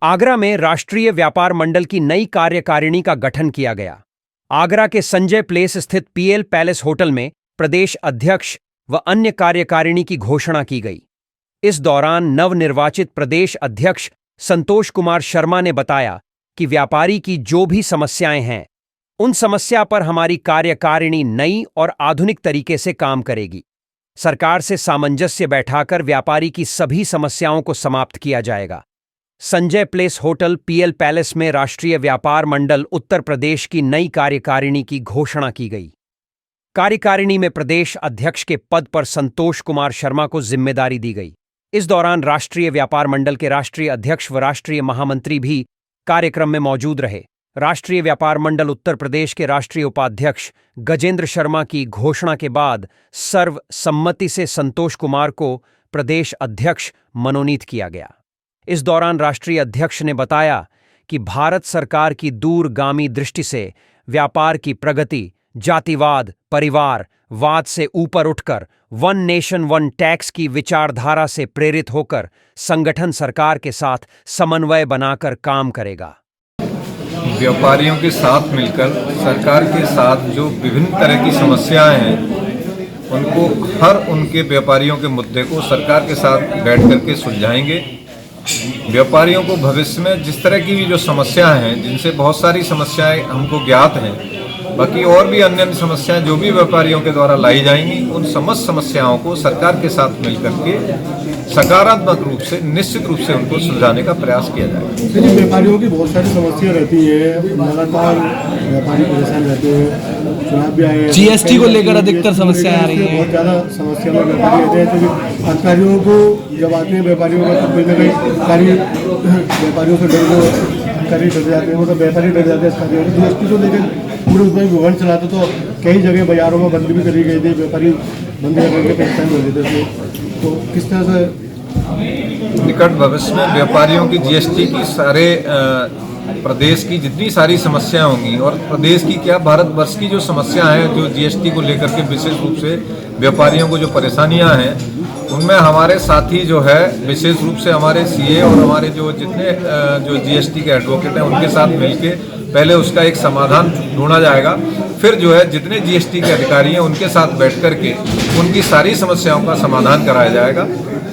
आगरा में राष्ट्रीय व्यापार मंडल की नई कार्यकारिणी का गठन किया गया। आगरा के संजय प्लेस स्थित पीएल पैलेस होटल में प्रदेश अध्यक्ष व अन्य कार्यकारिणी की घोषणा की गई। इस दौरान नवनिर्वाचित प्रदेश अध्यक्ष संतोष कुमार शर्मा ने बताया कि व्यापारी की जो भी समस्याएं हैं, उन समस्या पर हमारी कार्यकारिणी नई और आधुनिक तरीके से काम करेगी। सरकार से सामंजस्य बैठाकर व्यापारी की सभी समस्याओं को समाप्त किया जाएगा। Sanjay place hotel PL palace में राष्ट्रीय व्यापार मंडल उत्तर प्रदेश की नई कार्यकारिणी की घोषणा की गई। कार्यकारिणी में प्रदेश अध्यक्ष के पद पर संतोष कुमार शर्मा को जिम्मेदारी दी गई। इस दौरान राष्ट्रीय व्यापार मंडल के राष्ट्रीय अध्यक्ष व राष्ट्रीय महामंत्री भी कार्यक्रम में मौजूद रहे। राष्ट्रीय व्यापार मंडल उत्तर प्रदेश के राष्ट्रीय उपाध्यक्ष गजेंद्र शर्मा की घोषणा के बाद सर्वसम्मति से संतोष कुमार को प्रदेश अध्यक्ष मनोनीत किया गया। इस दौरान राष्ट्रीय अध्यक्ष ने बताया कि भारत सरकार की दूरगामी दृष्टि से व्यापार की प्रगति जातिवाद, परिवारवाद से ऊपर उठकर वन नेशन वन टैक्स की विचारधारा से प्रेरित होकर संगठन सरकार के साथ समन्वय बनाकर काम करेगा। व्यापारियों के साथ मिलकर सरकार के साथ जो विभिन्न तरह की समस्याएं हैं, उनको हर उनके व्यापारियों के मुद्दे को सरकार के साथ बैठ करके सुलझाएंगे। व्यापारियों को भविष्य में जिस तरह की भी जो समस्याएं हैं, जिनसे बहुत सारी समस्याएं हमको ज्ञात हैं, बाकी और भी अन्य समस्याएं जो भी व्यापारियों के द्वारा लाई जाएंगी, उन समस्त समस्याओं को सरकार के साथ मिलकर के सकारात्मक रूप से निश्चित रूप से उनको सुलझाने का प्रयास किया जाएगा। व्यापारियों की बहुत सारी समस्या रहती है, लगातार व्यापारी परेशान रहते हैं। चुनाव भी आए, जीएसटी को लेकर अधिकतर समस्याएं आ रही हैं। बहुत ज़्यादा समस्या में व्यापारी रहते हैं, क्योंकि अधिकारियों को जब आते हैं व्यापारियों का कहीं ना कहीं व्यापारियों से डर जाते हैं, मतलब व्यापारी डर जाते हैं। जीएसटी को लेकर पूरे उसमें विवरण चलाते तो कई जगह बाजारों में बंद भी करी गई थी, व्यापारी बंद करके परेशान हो गए थे। तो किस तरह से निकट भविष्य में व्यापारियों की जीएसटी की सारे प्रदेश की जितनी सारी समस्याएं होंगी और प्रदेश की क्या भारतवर्ष की जो समस्याएं हैं, जो जीएसटी को लेकर के विशेष रूप से व्यापारियों को जो परेशानियां हैं, उनमें हमारे साथी जो है विशेष रूप से हमारे सीए और हमारे जो जितने जो जीएसटी के एडवोकेट हैं, उनके साथ मिलके पहले उसका एक समाधान ढूंढा जाएगा। फिर जो है जितने जीएसटी के अधिकारी हैं, उनके साथ बैठ करके उनकी सारी समस्याओं का समाधान कराया जाएगा।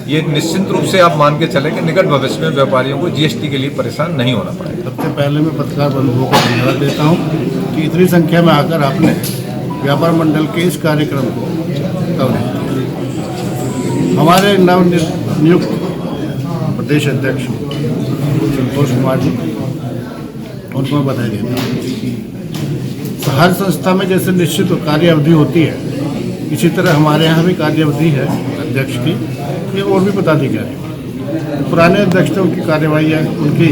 ये निश्चित रूप से आप मान के चलें कि निकट भविष्य में व्यापारियों को जीएसटी के लिए परेशान नहीं होना पड़ेगा। सबसे पहले मैं पत्रकार बंधुओं को धन्यवाद देता हूँ कि इतनी संख्या में आकर आपने व्यापार मंडल के इस कार्यक्रम को कवर किया। हमारे नवनियुक्त प्रदेश अध्यक्ष संतोष कुमार जी, उनको मैं बधाई देता हूँ। हर संस्था में जैसे निश्चित कार्य अवधि होती है, इसी तरह हमारे यहाँ भी कार्य अवधि है अध्यक्ष की, ये और भी पदाधिकारी। पुराने अध्यक्ष थे, उनकी कार्यवाही है, उनकी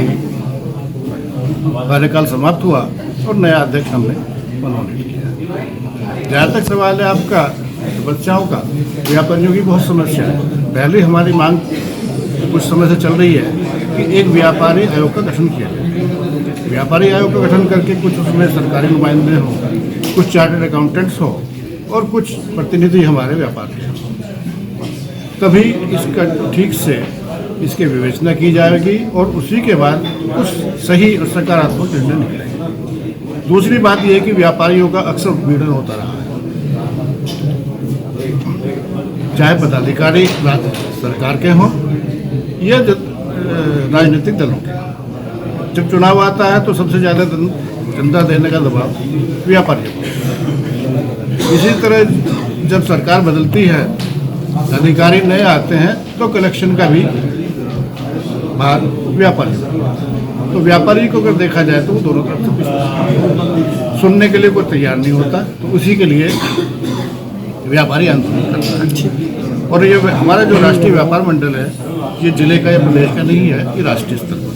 कार्यकाल समाप्त हुआ और नया अध्यक्ष हमने मनोनीत किया। जहाँ तक सवाल है आपका बच्चाओं का, व्यापारियों की बहुत समस्या है। पहले हमारी मांग कुछ समय से चल रही है कि एक व्यापारी आयोग का गठन किया जाए। व्यापारी आयोग का गठन करके कुछ उसमें सरकारी नुमाइंदे हों, कुछ चार्टर्ड अकाउंटेंट्स हो और कुछ प्रतिनिधि हमारे व्यापार के, तभी इसका ठीक से इसकी विवेचना की जाएगी और उसी के बाद कुछ सही और सकारात्मक निर्णय निकलेगा। दूसरी बात यह है कि व्यापारियों का अक्सर उत्पीड़न होता रहा है, चाहे पदाधिकारी सरकार के हों या राजनीतिक दलों के। जब चुनाव आता है तो सबसे ज़्यादा चंदा देने का दबाव व्यापारियों को। इसी तरह जब सरकार बदलती है, अधिकारी नए आते हैं, तो कलेक्शन का भी भार व्यापारी। तो व्यापारी को अगर देखा जाए तो वो दोनों तरफ से सुनने के लिए कोई तैयार नहीं होता, तो उसी के लिए व्यापारी आंदोलन करता है। और ये हमारा जो राष्ट्रीय व्यापार मंडल है, ये जिले का या प्रदेश का नहीं है, ये राष्ट्रीय स्तर पर